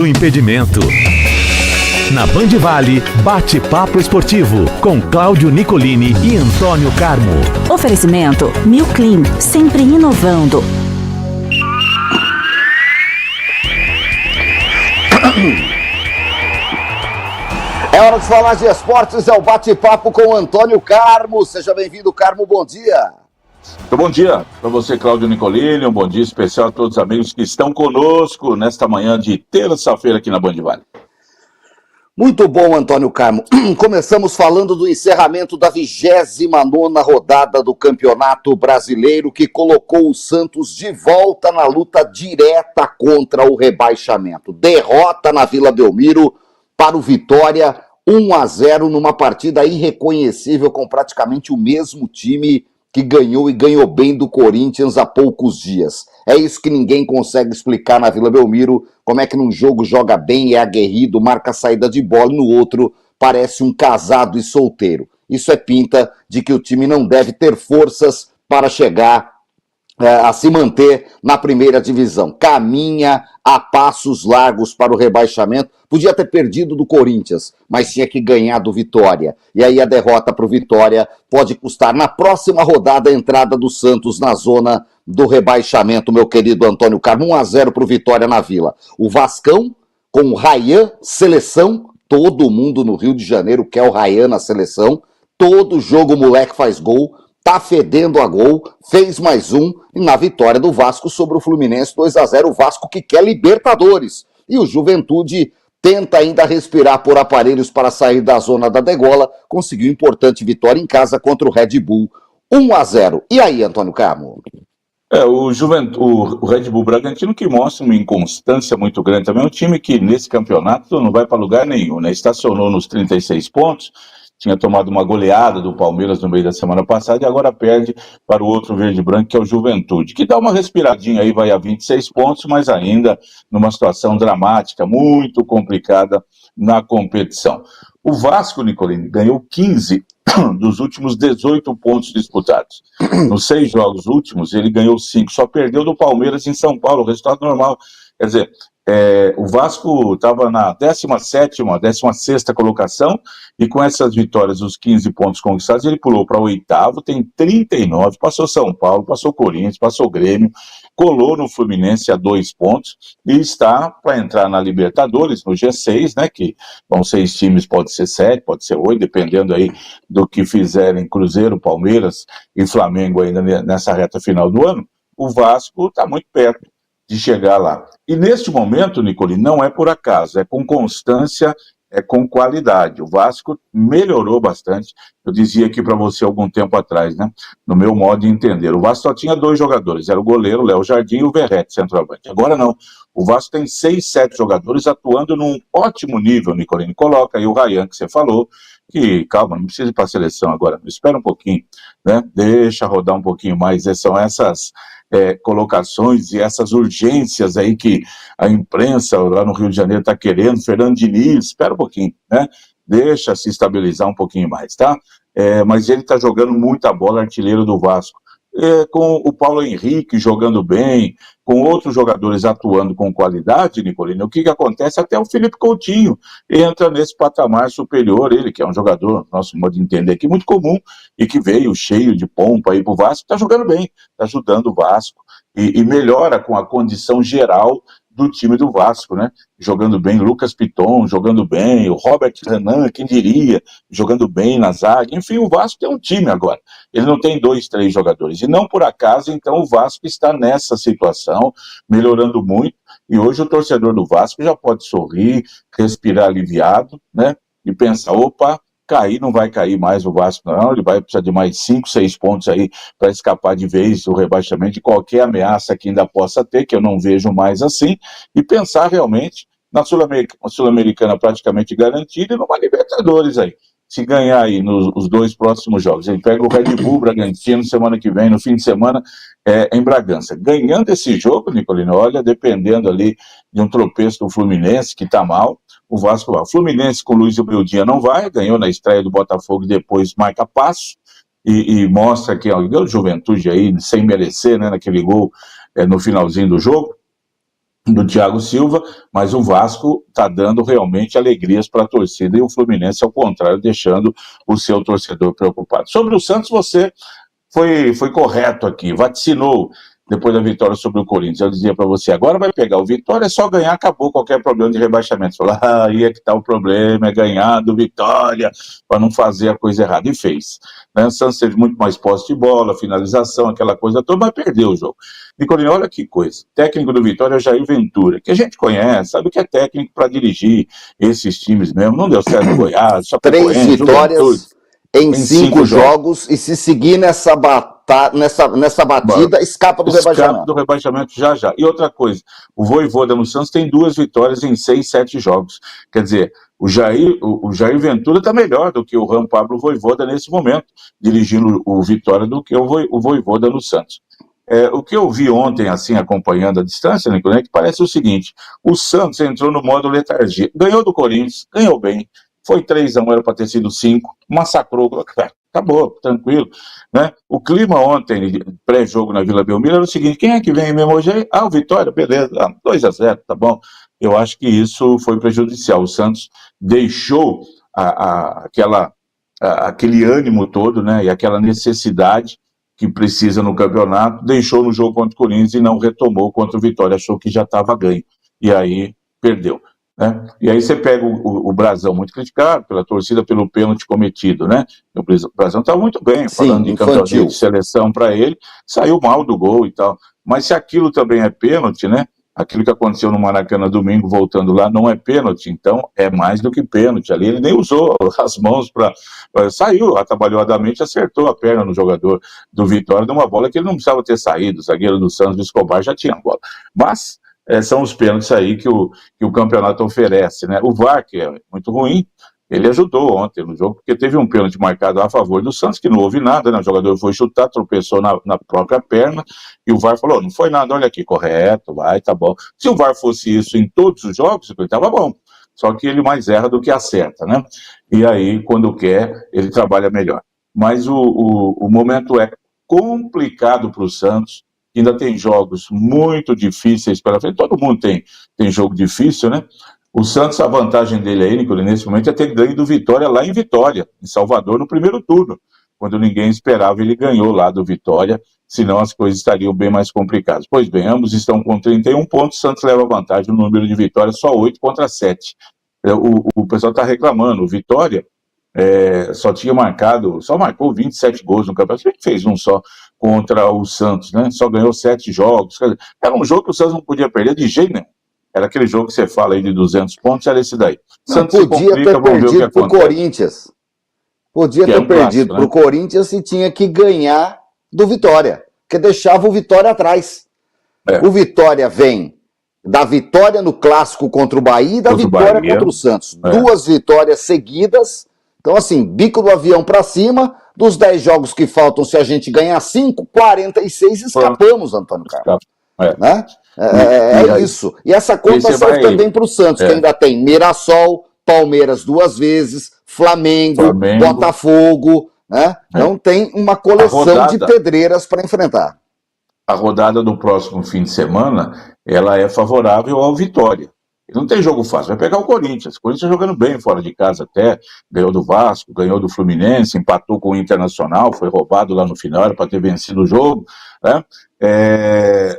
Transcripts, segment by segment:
do impedimento. Na Band Vale, bate-papo esportivo com Cláudio Nicolini e Antônio Carmo. Oferecimento New Clean, sempre inovando. É hora de falar de esportes, é o bate-papo com o Antônio Carmo. Seja bem-vindo, Carmo, bom dia. Bom dia para você, Cláudio Nicolini, um bom dia especial a todos os amigos que estão conosco nesta manhã de terça-feira aqui na Band Vale. Muito bom, Antônio Carmo. Começamos falando do encerramento da 29ª rodada do Campeonato Brasileiro, que colocou o Santos de volta na luta direta contra o rebaixamento. Derrota na Vila Belmiro para o Vitória, 1-0 numa partida irreconhecível com praticamente o mesmo time que ganhou e ganhou bem do Corinthians há poucos dias. É isso que ninguém consegue explicar na Vila Belmiro, como é que num jogo joga bem, é aguerrido, marca a saída de bola e no outro parece um casado e solteiro. Isso é pinta de que o time não deve ter forças para chegar a se manter na primeira divisão. Caminha a passos largos para o rebaixamento. Podia ter perdido do Corinthians, mas tinha que ganhar do Vitória. E aí a derrota para o Vitória pode custar na próxima rodada a entrada do Santos na zona do rebaixamento, meu querido Antônio Carmo. 1-0 para o Vitória na Vila. O Vascão, com o Ryan, seleção. Todo mundo no Rio de Janeiro quer o Ryan na seleção. Todo jogo o moleque faz gol. Tá fedendo a gol, fez mais um, e na vitória do Vasco sobre o Fluminense, 2-0, o Vasco que quer Libertadores. E o Juventude tenta ainda respirar por aparelhos para sair da zona da degola, conseguiu importante vitória em casa contra o Red Bull, 1-0. E aí, Antônio Carmo? O Red Bull Bragantino que mostra uma inconstância muito grande também, é um time que nesse campeonato não vai para lugar nenhum, né? Estacionou nos 36 pontos, tinha tomado uma goleada do Palmeiras no meio da semana passada e agora perde para o outro verde e branco, que é o Juventude, que dá uma respiradinha aí, vai a 26 pontos, mas ainda numa situação dramática, muito complicada na competição. O Vasco, Nicolini, ganhou 15 dos últimos 18 pontos disputados. Nos 6 jogos últimos, ele ganhou 5, só perdeu do Palmeiras em São Paulo, resultado normal. Quer dizer, o Vasco estava na 17ª, 16ª colocação, e com essas vitórias, os 15 pontos conquistados, ele pulou para o 8º, tem 39, passou São Paulo, passou Corinthians, passou Grêmio, colou no Fluminense a 2 pontos, e está para entrar na Libertadores, no G6, né, que vão 6 times, pode ser 7, pode ser 8, dependendo aí do que fizerem Cruzeiro, Palmeiras e Flamengo ainda nessa reta final do ano. O Vasco está muito perto de chegar lá. E neste momento, Nicolini, não é por acaso, é com constância, é com qualidade. O Vasco melhorou bastante. Eu dizia aqui para você algum tempo atrás, né? No meu modo de entender. O Vasco só tinha 2 jogadores, era o goleiro, Léo Jardim, e o Verratti, centroavante. Agora não. O Vasco tem 6, 7 jogadores atuando num ótimo nível, Nicolini. Coloca aí o Ryan, que você falou, que, calma, não precisa ir para a seleção agora, espera um pouquinho, né? Deixa rodar um pouquinho mais. São essas colocações e essas urgências aí que a imprensa lá no Rio de Janeiro está querendo. Fernando Diniz, espera um pouquinho, né? Deixa se estabilizar um pouquinho mais, tá? Mas ele está jogando muita bola, artilheiro do Vasco. Com o Paulo Henrique jogando bem, com outros jogadores atuando com qualidade, Nicolini, o que acontece? Até o Felipe Coutinho entra nesse patamar superior, ele que é um jogador, nosso modo de entender aqui, muito comum, e que veio cheio de pompa aí pro Vasco, está jogando bem, está ajudando o Vasco, e melhora com a condição geral do time do Vasco, né? Jogando bem, Lucas Piton jogando bem, o Robert Renan, quem diria, jogando bem na zaga. Enfim, o Vasco tem um time agora. Ele não tem 2, 3 jogadores. E não por acaso, então, o Vasco está nessa situação, melhorando muito. E hoje o torcedor do Vasco já pode sorrir, respirar aliviado, né? E pensar, opa, cair não vai cair mais o Vasco, não. Ele vai precisar de mais 5, 6 pontos aí para escapar de vez do rebaixamento, de qualquer ameaça que ainda possa ter, que eu não vejo mais assim, e pensar realmente na Sul-Americana praticamente garantida e numa Libertadores aí. Se ganhar aí os 2 próximos jogos, ele pega o Red Bull Bragantino semana que vem, no fim de semana, em Bragança. Ganhando esse jogo, Nicolino, olha, dependendo ali de um tropeço do Fluminense, que tá mal, o Vasco vai. O Fluminense com o Luiz Obildinha não vai, ganhou na estreia do Botafogo e depois marca passo, e mostra que deu Juventude aí, sem merecer, né, naquele gol no finalzinho do jogo. do Thiago Silva, mas o Vasco está dando realmente alegrias para a torcida e o Fluminense, ao contrário, deixando o seu torcedor preocupado. Sobre o Santos, você foi correto aqui, vaticinou depois da vitória sobre o Corinthians. Eu dizia para você, agora vai pegar o Vitória, é só ganhar, acabou qualquer problema de rebaixamento. Você falou, aí é que está o problema, é ganhar do Vitória, para não fazer a coisa errada. E fez. Né? O Santos teve muito mais posse de bola, finalização, aquela coisa toda, mas perdeu o jogo. Nicolino, olha que coisa. Técnico do Vitória é o Jair Ventura, que a gente conhece, sabe que é técnico para dirigir esses times mesmo. Não deu certo no Goiás, 3 vitórias em 5 jogos, e se seguir nessa batida, escapa do rebaixamento. Escapa do rebaixamento já. E outra coisa, o Vojvoda no Santos tem 2 vitórias em 6, 7 jogos. Quer dizer, o Jair Ventura está melhor do que o Juan Pablo Vojvoda nesse momento, dirigindo o Vitória, do que o Vojvoda no Santos. O que eu vi ontem, assim, acompanhando a distância, Nicolino, é que parece o seguinte: o Santos entrou no modo letargia, ganhou do Corinthians, ganhou bem, foi 3-1, era para ter sido 5, massacrou, acabou, tranquilo, né? O clima ontem, pré-jogo na Vila Belmiro, era o seguinte: quem é que vem mesmo hoje? O Vitória, beleza, 2-0, tá bom. Eu acho que isso foi prejudicial. O Santos deixou aquele ânimo todo, né, e aquela necessidade que precisa no campeonato, deixou no jogo contra o Corinthians e não retomou contra o Vitória, achou que já estava ganho, e aí perdeu. Né? E aí você pega o Brasão, muito criticado pela torcida pelo pênalti cometido, né? O Brasão estava muito bem, falando de campeonato de seleção para ele, saiu mal do gol e tal. Mas se aquilo também é pênalti, né? Aquilo que aconteceu no Maracanã domingo, voltando lá, não é pênalti, então é mais do que pênalti. Ali ele nem usou as mãos saiu atabalhoadamente, acertou a perna no jogador do Vitória, numa bola que ele não precisava ter saído. O zagueiro do Santos, o Escobar, já tinha a bola. Mas são os pênaltis aí que o campeonato oferece, né? O VAR, que é muito ruim, ele ajudou ontem no jogo, porque teve um pênalti marcado a favor do Santos, que não houve nada, né? O jogador foi chutar, tropeçou na própria perna, e o VAR falou, não foi nada, olha aqui, correto, vai, tá bom. Se o VAR fosse isso em todos os jogos, ele estava bom, só que ele mais erra do que acerta, né? E aí, quando quer, ele trabalha melhor. Mas o momento é complicado para o Santos, ainda tem jogos muito difíceis pela frente, todo mundo tem jogo difícil, né? O Santos, a vantagem dele aí, Nicolino, nesse momento é ter ganho do Vitória lá em Vitória, em Salvador, no primeiro turno, quando ninguém esperava, ele ganhou lá do Vitória, senão as coisas estariam bem mais complicadas. Pois bem, ambos estão com 31 pontos, o Santos leva vantagem no número de vitórias, só 8 contra 7. O pessoal está reclamando, o Vitória só marcou 27 gols no campeonato, ele fez um só contra o Santos, né? Só ganhou 7 jogos, era um jogo que o Santos não podia perder de jeito nenhum. Era aquele jogo que você fala aí de 200 pontos, era esse daí. Santos podia ter perdido pro Corinthians. Podia ter perdido pro Corinthians e tinha que ganhar do Vitória, porque deixava o Vitória atrás. O Vitória vem da vitória no Clássico contra o Bahia e da vitória contra o Santos. 2 vitórias seguidas. Então, assim, bico do avião para cima, dos 10 jogos que faltam, se a gente ganhar 5, 46, escapamos, Antônio Carlos. Né? Isso. E essa conta serve também para o Santos, que ainda tem Mirassol, Palmeiras 2 vezes, Flamengo, Botafogo, né? Então tem uma coleção de pedreiras para enfrentar. A rodada do próximo fim de semana, ela é favorável ao Vitória. Não tem jogo fácil, vai pegar o Corinthians. O Corinthians jogando bem fora de casa até, ganhou do Vasco, ganhou do Fluminense, empatou com o Internacional, foi roubado lá no final, era para ter vencido o jogo, né?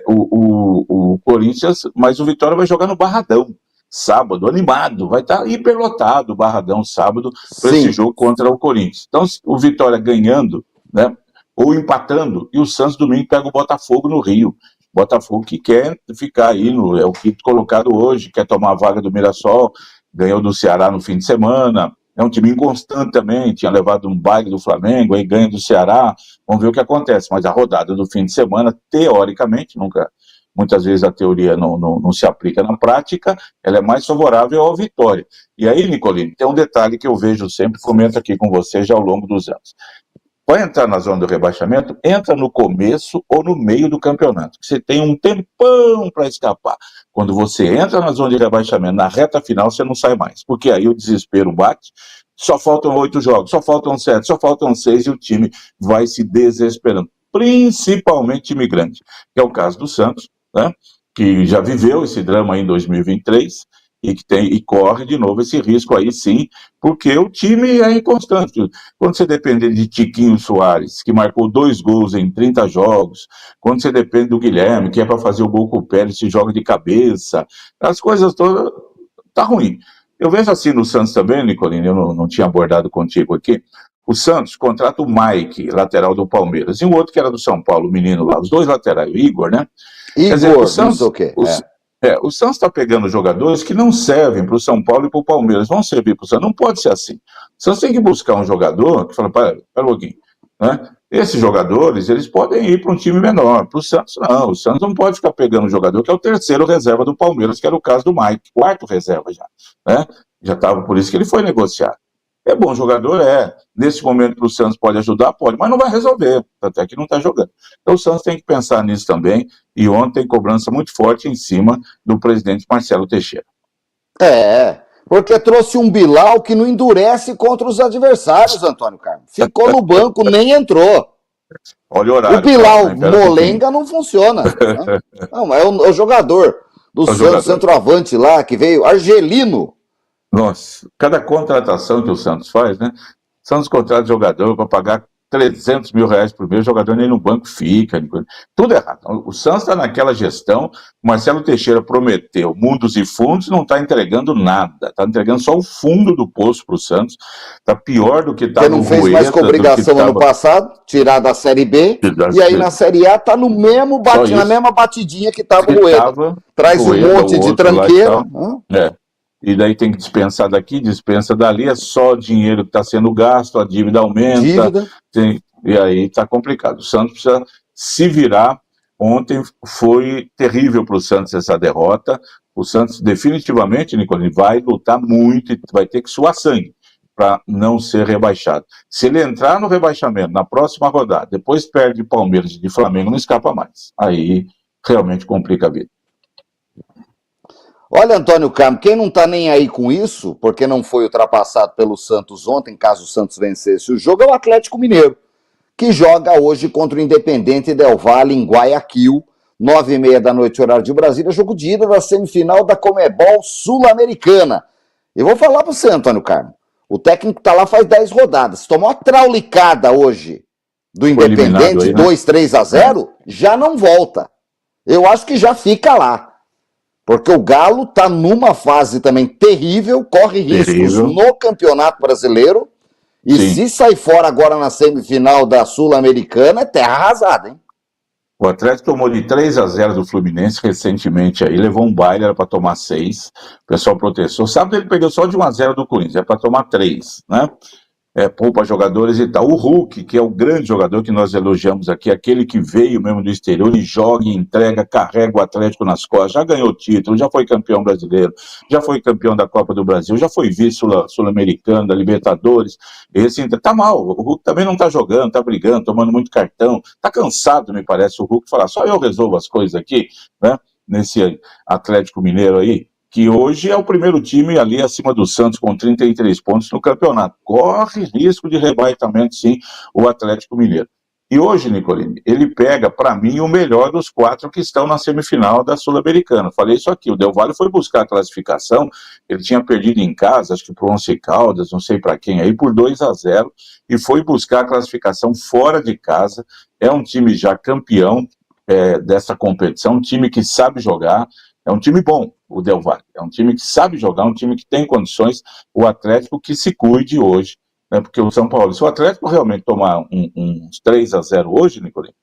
O Corinthians, mas o Vitória vai jogar no Barradão, sábado, animado, vai estar hiperlotado o Barradão sábado para esse jogo contra o Corinthians. Então, o Vitória ganhando, né, ou empatando, e o Santos domingo pega o Botafogo no Rio. Botafogo que quer ficar aí, é o quinto colocado hoje, quer tomar a vaga do Mirassol, ganhou do Ceará no fim de semana, é um time inconstante também, tinha levado um baile do Flamengo, aí ganha do Ceará, vamos ver o que acontece, mas a rodada do fim de semana, teoricamente, muitas vezes a teoria não se aplica na prática, ela é mais favorável ao Vitória. E aí, Nicolino, tem um detalhe que eu vejo sempre, comento aqui com você já ao longo dos anos. Vai entrar na zona do rebaixamento, entra no começo ou no meio do campeonato. Você tem um tempão para escapar. Quando você entra na zona de rebaixamento, na reta final, você não sai mais. Porque aí o desespero bate, só faltam 8 jogos, só faltam 7, só faltam 6 e o time vai se desesperando. Principalmente time grande, que é o caso do Santos, né? que já viveu esse drama aí em 2023 e que corre de novo esse risco aí sim, porque o time é inconstante. Quando você depende de Tiquinho Soares, que marcou 2 gols em 30 jogos, quando você depende do Guilherme, que é para fazer o gol com o Pérez, se joga de cabeça, as coisas todas, tá ruim. Eu vejo assim no Santos também, Nicolini, eu não tinha abordado contigo aqui, o Santos contrata o Mike, lateral do Palmeiras, e um outro que era do São Paulo, o menino lá, os 2 laterais, o Igor, né? Igor, quer dizer, o Santos, não sei o quê. o Santos está pegando jogadores que não servem para o São Paulo e para o Palmeiras, vão servir para o Santos. Não pode ser assim. O Santos tem que buscar um jogador que fala, pera um pouquinho, né? Esses jogadores, eles podem ir para um time menor. Para o Santos, não. O Santos não pode ficar pegando um jogador que é o 3º reserva do Palmeiras, que era o caso do Mike, 4º reserva já, né? Já estava, por isso que ele foi negociado. É bom jogador, nesse momento para o Santos pode ajudar, pode, mas não vai resolver, até que não está jogando. Então o Santos tem que pensar nisso também, e ontem cobrança muito forte em cima do presidente Marcelo Teixeira. Porque trouxe um Bilal que não endurece contra os adversários, Antônio Carlos. Ficou no banco, nem entrou. Olha o horário. O Bilal molenga não funciona. Né? Não, é o jogador do Santos, centroavante lá, que veio, argelino. Nossa, cada contratação que o Santos faz, né? O Santos contrata jogador para pagar 300 mil reais por mês, o jogador nem no banco fica, tudo errado. O Santos está naquela gestão, o Marcelo Teixeira prometeu mundos e fundos, não está entregando nada, está entregando só o fundo do poço para o Santos, está pior do que estava no Rueda. Não fez mais com obrigação ano passado, tirar da Série B, e aí na Série A está no mesmo na mesma batidinha que estava o Rueda. Traz um monte de tranqueira. E daí tem que dispensar daqui, dispensa dali, é só dinheiro que está sendo gasto, a dívida aumenta, e aí está complicado. O Santos precisa se virar. Ontem foi terrível para o Santos essa derrota. O Santos definitivamente, Nicolini, vai lutar muito e vai ter que suar sangue para não ser rebaixado. Se ele entrar no rebaixamento na próxima rodada, depois perde Palmeiras e de Flamengo, não escapa mais. Aí realmente complica a vida. Olha, Antônio Carmo, quem não tá nem aí com isso, porque não foi ultrapassado pelo Santos ontem, caso o Santos vencesse o jogo, é o Atlético Mineiro, que joga hoje contra o Independente Del Valle em Guayaquil, 9h30 da noite, horário de Brasília, jogo de ida da semifinal da Conmebol Sul-Americana. Eu vou falar para você, Antônio Carmo, o técnico tá lá faz 10 rodadas, tomou uma traulicada hoje do Independente, aí, né? 2-3-0, já não volta. Eu acho que já fica lá. Porque o Galo está numa fase também terrível, corre riscos no Campeonato Brasileiro, e se sair fora agora na semifinal da Sul-Americana, é terra arrasada, hein? O Atlético tomou de 3-0 do Fluminense recentemente aí, levou um baile, era para tomar 6, o pessoal protestou. Sábado ele perdeu só de 1-0 do Corinthians, é para tomar 3, né? Poupa jogadores e tal. O Hulk, que é o grande jogador que nós elogiamos aqui, aquele que veio mesmo do exterior, ele joga, entrega, carrega o Atlético nas costas, já ganhou título, já foi campeão brasileiro, já foi campeão da Copa do Brasil, já foi vice-sul-americano, da Libertadores. Esse tá mal, o Hulk também não tá jogando, tá brigando, tomando muito cartão, tá cansado, me parece, o Hulk falar, só eu resolvo as coisas aqui, né, nesse Atlético Mineiro aí, que hoje é o primeiro time ali acima do Santos com 33 pontos no campeonato. Corre risco de rebaixamento, sim, o Atlético Mineiro. E hoje, Nicolini, ele pega, para mim, o melhor dos 4 que estão na semifinal da Sul-Americana. Falei isso aqui, o Del Valle foi buscar a classificação, ele tinha perdido em casa, acho que pro Once Caldas, não sei para quem aí, por 2-0, e foi buscar a classificação fora de casa. É um time já campeão dessa competição, um time que sabe jogar, é um time bom, o Del Valle. É um time que sabe jogar, um time que tem condições. O Atlético que se cuide hoje, né? Porque o São Paulo, se o Atlético realmente tomar uns 3-0 hoje, Nicolini,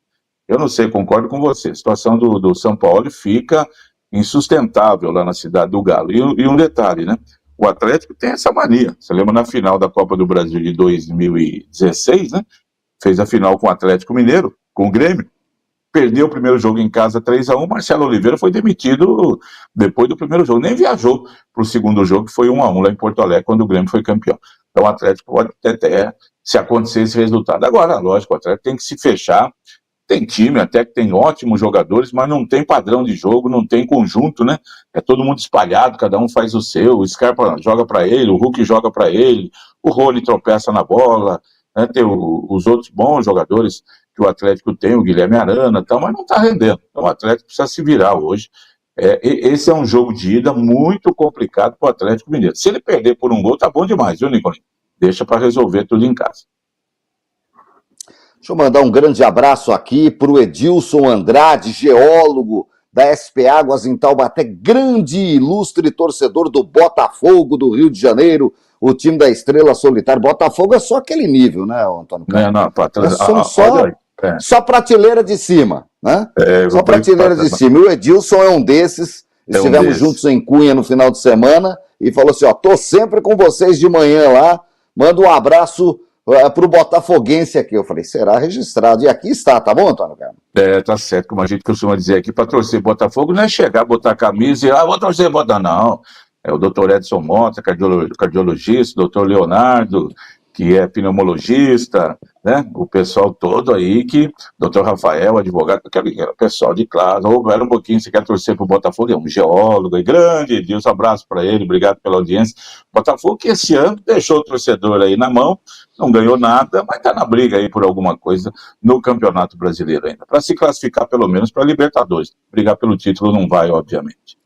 eu não sei, concordo com você, a situação do São Paulo fica insustentável lá na cidade do Galo. E um detalhe, né? O Atlético tem essa mania. Você lembra na final da Copa do Brasil de 2016, né? Fez a final com o Atlético Mineiro, com o Grêmio. Perdeu o primeiro jogo em casa 3-1, Marcelo Oliveira foi demitido depois do primeiro jogo, nem viajou para o segundo jogo, que foi 1-1 lá em Porto Alegre, quando o Grêmio foi campeão. Então o Atlético pode até, se acontecer esse resultado. Agora, lógico, o Atlético tem que se fechar, tem time até que tem ótimos jogadores, mas não tem padrão de jogo, não tem conjunto, né? É todo mundo espalhado, cada um faz o seu, o Scarpa joga para ele, o Hulk joga para ele, o Rony tropeça na bola, né? Tem os outros bons jogadores que o Atlético tem, o Guilherme Arana, tal, mas não está rendendo. Então o Atlético precisa se virar hoje Esse é um jogo de ida muito complicado para o Atlético Mineiro. Se ele perder por um gol, tá bom demais, viu, Nicolinho? Deixa para resolver tudo em casa. Deixa eu mandar um grande abraço aqui para o Edilson Andrade, geólogo da SP Águas em Taubaté, grande e ilustre torcedor do Botafogo do Rio de Janeiro, o time da Estrela Solitária. Botafogo é só aquele nível, né, Antônio Carlos? Só prateleira de cima, né? Só prateleira de cima. E o Edilson é um desses. Estivemos juntos em Cunha no final de semana e falou assim, tô sempre com vocês de manhã lá, manda um abraço para o botafoguense aqui. Eu falei, será registrado. E aqui está, tá bom, Antônio Carlos? Tá certo, como a gente costuma dizer aqui, para torcer Botafogo não é chegar, botar a camisa e, vou torcer, não. É o doutor Edson Mota, cardiologista, doutor Leonardo, que é pneumologista, né? O pessoal todo aí, doutor Rafael, advogado, aquele pessoal de classe, era um pouquinho, se quer torcer pro Botafogo, é um geólogo, é grande, Deus, abraço para ele, obrigado pela audiência. Botafogo que esse ano deixou o torcedor aí na mão, não ganhou nada, mas tá na briga aí por alguma coisa no Campeonato Brasileiro ainda, para se classificar pelo menos para Libertadores. Brigar pelo título não vai, obviamente.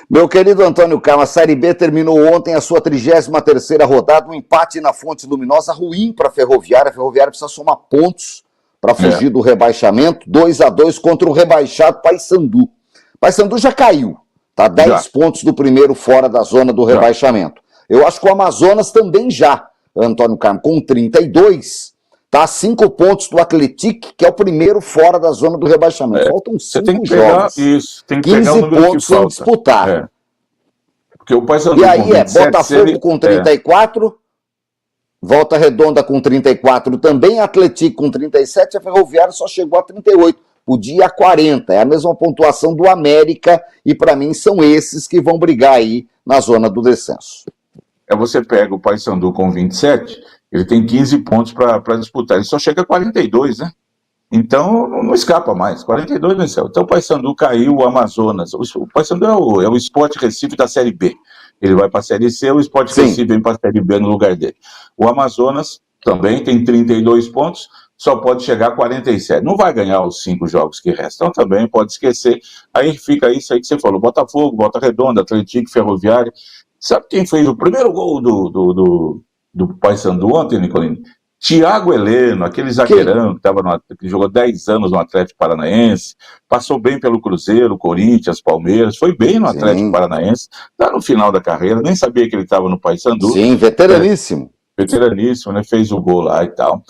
Meu querido Antônio Carlos, a Série B terminou ontem a sua 33ª rodada, um empate na Fonte Luminosa, ruim para a Ferroviária. A Ferroviária precisa somar pontos para fugir do rebaixamento, 2-2 contra o rebaixado Paysandu. Paysandu já caiu, tá 10 pontos do primeiro fora da zona do rebaixamento. Eu acho que o Amazonas também já, Antônio Carlos, com 32, tá a 5 pontos do Atlético, que é o primeiro fora da zona do rebaixamento. Faltam 5 jogos. Isso, tem que 15 pegar o número pontos que falta. sem disputar. Porque o Paysandu E aí com 27, Botafogo com 34, Volta Redonda com 34 também, Atlético com 37, a Ferroviária só chegou a 38, podia a 40. É a mesma pontuação do América e para mim são esses que vão brigar aí na zona do descenso. Você pega o Paysandu com 27, ele tem 15 pontos para disputar, ele só chega a 42, né? Então não escapa mais, 42 não escapa. Então o Paysandu caiu, o Amazonas, o Paysandu é o Sport Recife da Série B, ele vai para a Série C, o Sport Recife vem para a Série B no lugar dele. O Amazonas também tem 32 pontos, só pode chegar a 47, não vai ganhar os 5 jogos que restam, também pode esquecer, aí fica isso aí que você falou, Botafogo, Volta Redonda, Atlético, Ferroviária. Sabe quem fez o primeiro gol do Paysandu ontem, Nicolini? Thiago Heleno, aquele zagueirão que jogou 10 anos no Atlético Paranaense, passou bem pelo Cruzeiro, Corinthians, Palmeiras, foi bem no Atlético Paranaense, tá no final da carreira, nem sabia que ele estava no Paysandu. Sim, veteraníssimo. Veteraníssimo, né? Fez o gol lá e tal.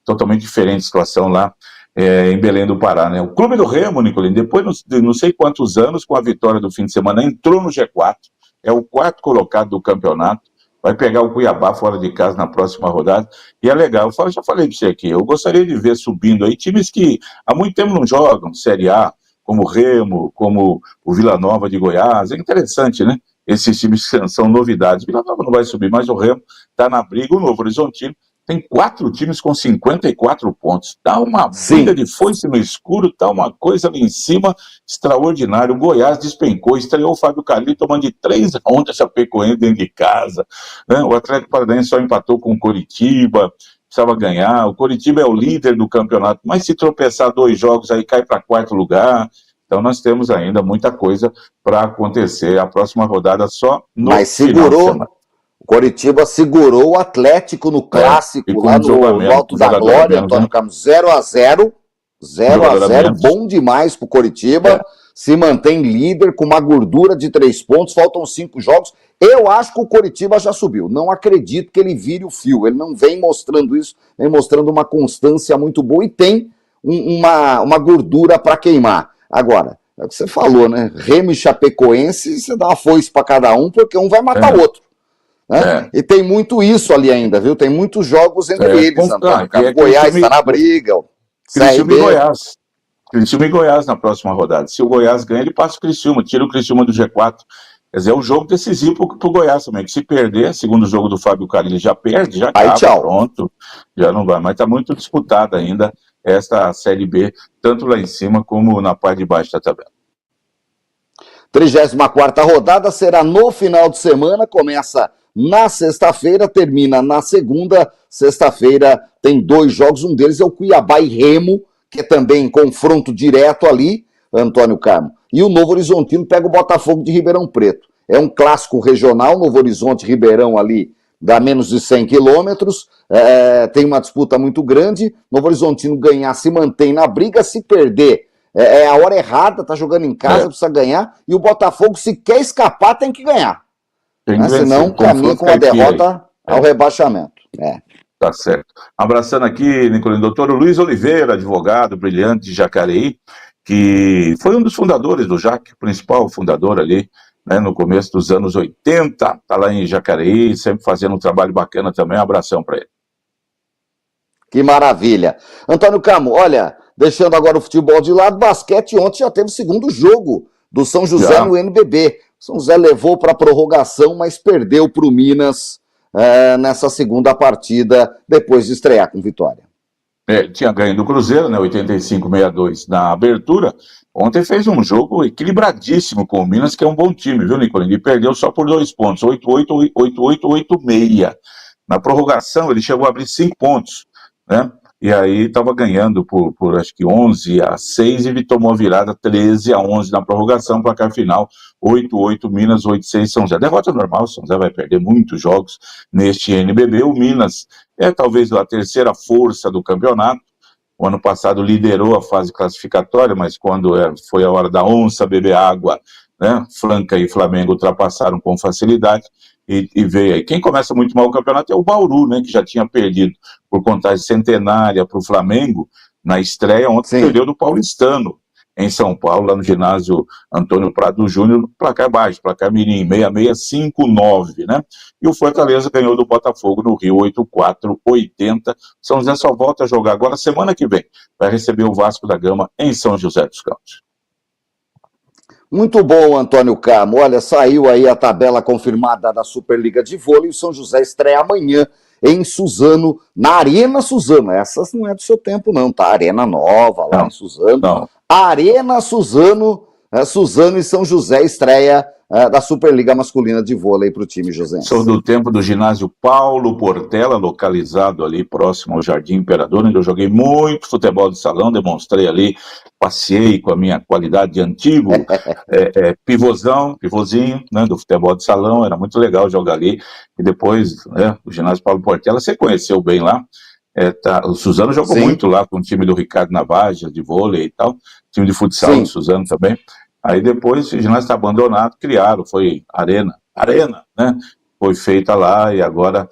Totalmente diferente a situação lá em Belém do Pará, né? O Clube do Remo, Nicolini, depois de não sei quantos anos, com a vitória do fim de semana, entrou no G4, é o 4º colocado do campeonato, vai pegar o Cuiabá fora de casa na próxima rodada, e é legal, já falei para você aqui, eu gostaria de ver subindo aí times que há muito tempo não jogam Série A, como o Remo, como o Vila Nova de Goiás, é interessante, né? Esses times são novidades, Vila Nova não vai subir, mas o Remo está na briga, o Novo Horizontino tem 4 times com 54 pontos, dá uma briga de foice no escuro, tá uma coisa ali em cima extraordinária. O Goiás despencou, estreou o Fábio Carli tomando de 3-1 a Chapecoense dentro de casa, né? O Atlético Paranaense só empatou com o Coritiba, precisava ganhar, o Coritiba é o líder do campeonato, mas se tropeçar 2 jogos aí cai para 4º lugar, então nós temos ainda muita coisa para acontecer, a próxima rodada só no final de semana. O Coritiba segurou o Atlético no clássico, lá no Alto da Glória, Antônio Carlos, 0-0, bom demais pro Coritiba, se mantém líder com uma gordura de 3 pontos, faltam 5 jogos, eu acho que o Coritiba já subiu, não acredito que ele vire o fio, ele não vem mostrando isso, vem mostrando uma constância muito boa e tem uma gordura para queimar. Agora, é o que você falou, né, Remo e Chapecoense, você dá uma foice para cada um, porque um vai matar o outro. Né? E tem muito isso ali ainda, viu? Tem muitos jogos entre eles, Antônio. Goiás está na briga. Criciúma e Goiás na próxima rodada. Se o Goiás ganha, ele passa o Criciúma, tira o Criciúma do G4. Quer dizer, é um jogo decisivo pro Goiás também, que se perder, segundo jogo do Fábio Carli, ele já perde, já acaba, pronto, já não vai. Mas está muito disputada ainda esta Série B, tanto lá em cima como na parte de baixo da tabela. 34ª rodada será no final de semana, começa na sexta-feira, termina na segunda. Sexta-feira tem 2 jogos, um deles é o Cuiabá e Remo, que é também confronto direto ali. Antônio Carmo. E o Novo Horizontino pega o Botafogo de Ribeirão Preto. É um clássico regional, Novo Horizonte e Ribeirão ali dá menos de 100 quilômetros, tem uma disputa muito grande. Novo Horizontino ganhar se mantém na briga, se perder é a hora errada, tá jogando em casa, precisa ganhar, e o Botafogo, se quer escapar, tem que ganhar. Senão caminha com a derrota ao rebaixamento. Tá certo. Abraçando aqui, Nicolino, doutor Luiz Oliveira, advogado brilhante de Jacareí, que foi um dos fundadores do JAC, o principal fundador ali, né, no começo dos anos 80, tá lá em Jacareí, sempre fazendo um trabalho bacana também. Um abração para ele. Que maravilha. Antônio Carmo, olha, deixando agora o futebol de lado, basquete ontem já teve o segundo jogo do São José no NBB. São José levou para a prorrogação, mas perdeu para o Minas nessa segunda partida, depois de estrear com vitória. Tinha ganho do Cruzeiro, né, 85-62 na abertura. Ontem fez um jogo equilibradíssimo com o Minas, que é um bom time, viu, Nicolino? Ele perdeu só por 2 pontos, 8-8, 8-8, 8-6. Na prorrogação, ele chegou a abrir 5 pontos, né? E aí estava ganhando por acho que 11-6 e tomou a virada 13-11 na prorrogação, placar final 8-8 Minas, 8-6 São José. Derrota normal, São José vai perder muitos jogos neste NBB. O Minas é talvez a terceira força do campeonato. O ano passado liderou a fase classificatória, mas quando foi a hora da onça beber água, né, Franca e Flamengo ultrapassaram com facilidade. E veio aí. Quem começa muito mal o campeonato é o Bauru, né, que já tinha perdido por contagem centenária para o Flamengo na estreia, ontem perdeu do Paulistano em São Paulo, lá no ginásio Antônio Prado Júnior, placar baixo, placar mirim, 66-59, né? E o Fortaleza ganhou do Botafogo no Rio, 8-4-80. São José só volta a jogar agora semana que vem, vai receber o Vasco da Gama em São José dos Campos. Muito bom, Antônio Carmo. Olha, saiu aí a tabela confirmada da Superliga de Vôlei. O São José estreia amanhã em Suzano, na Arena Suzano. Essas não é do seu tempo, não, tá? Arena nova lá em Suzano. Não. Arena Suzano, Suzano e São José, estreia da Superliga Masculina de Vôlei para o time josense. Sou do tempo do ginásio Paulo Portela, localizado ali próximo ao Jardim Imperador, onde eu joguei muito futebol de salão, demonstrei ali, passei com a minha qualidade de antigo pivôzinho, né, do futebol de salão, era muito legal jogar ali. E depois, né, o ginásio Paulo Portela, você conheceu bem lá. O Suzano jogou muito lá com o time do Ricardo Navaja, de vôlei e tal, time de futsal do Suzano também. Aí depois o ginásio está abandonado, criaram, foi Arena, né? Foi feita lá e agora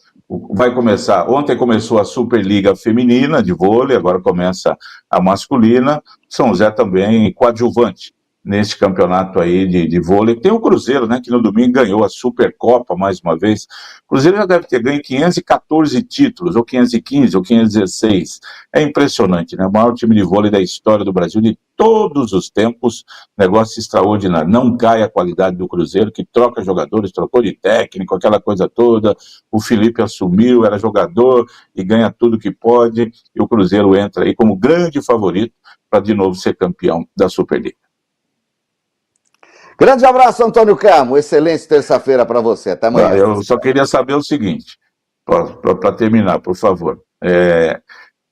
vai começar. Ontem começou a Superliga Feminina de vôlei, agora começa a masculina. São José também coadjuvante nesse campeonato aí de vôlei. Tem o Cruzeiro, né, que no domingo ganhou a Supercopa mais uma vez. O Cruzeiro já deve ter ganho 514 títulos, ou 515, ou 516. É impressionante, né? O maior time de vôlei da história do Brasil de todos os tempos. Negócio extraordinário. Não cai a qualidade do Cruzeiro, que troca jogadores, trocou de técnico, aquela coisa toda. O Felipe assumiu, era jogador e ganha tudo que pode. E o Cruzeiro entra aí como grande favorito para de novo ser campeão da Superliga. Grande abraço, Antônio Carmo. Excelente terça-feira para você. Até amanhã. Eu só queria saber o seguinte, para terminar, por favor.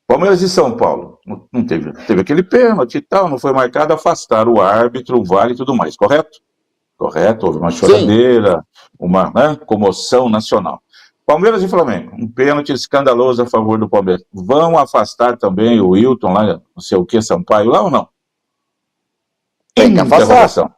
Palmeiras e São Paulo, não teve aquele pênalti e tal, não foi marcado, afastaram o árbitro, o VAR e tudo mais, correto? Correto, houve uma choradeira, uma comoção nacional. Palmeiras e Flamengo, um pênalti escandaloso a favor do Palmeiras. Vão afastar também o Wilton lá, não sei o que, Sampaio lá ou não? Tem que afastar.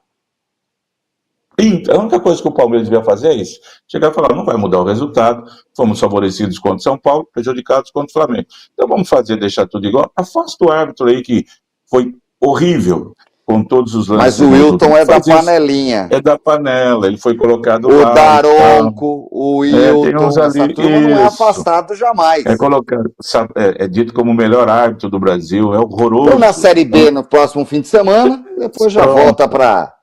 A única coisa que o Palmeiras devia fazer é isso. Chegar e falar, não vai mudar o resultado, fomos favorecidos contra o São Paulo, prejudicados contra o Flamengo. Então vamos deixar tudo igual. Afasta o árbitro aí que foi horrível com todos os lances. Mas o Wilton é da panelinha. É da panela, ele foi colocado lá. O Daronco, o Wilton, essa turma não é afastado jamais. É colocado, é dito como o melhor árbitro do Brasil, é horroroso. Então na Série B no próximo fim de semana, depois já volta para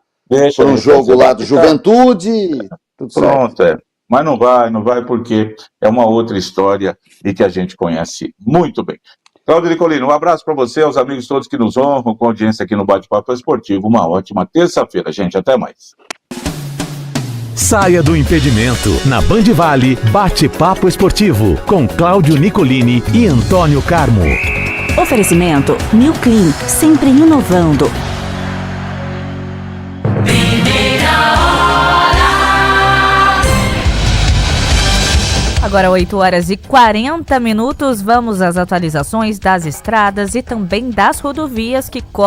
um jogo lá do Juventude. Tudo pronto, certo. Mas não vai porque é uma outra história e que a gente conhece muito bem. Cláudio Nicolino, um abraço para você, aos amigos todos que nos honram com audiência aqui no Bate-Papo Esportivo. Uma ótima terça-feira, gente. Até mais. Saia do impedimento. Na Band Vale, Bate-Papo Esportivo, com Cláudio Nicolini e Antônio Carmo. Oferecimento New Clean, sempre inovando. Agora 8h40, vamos às atualizações das estradas e também das rodovias que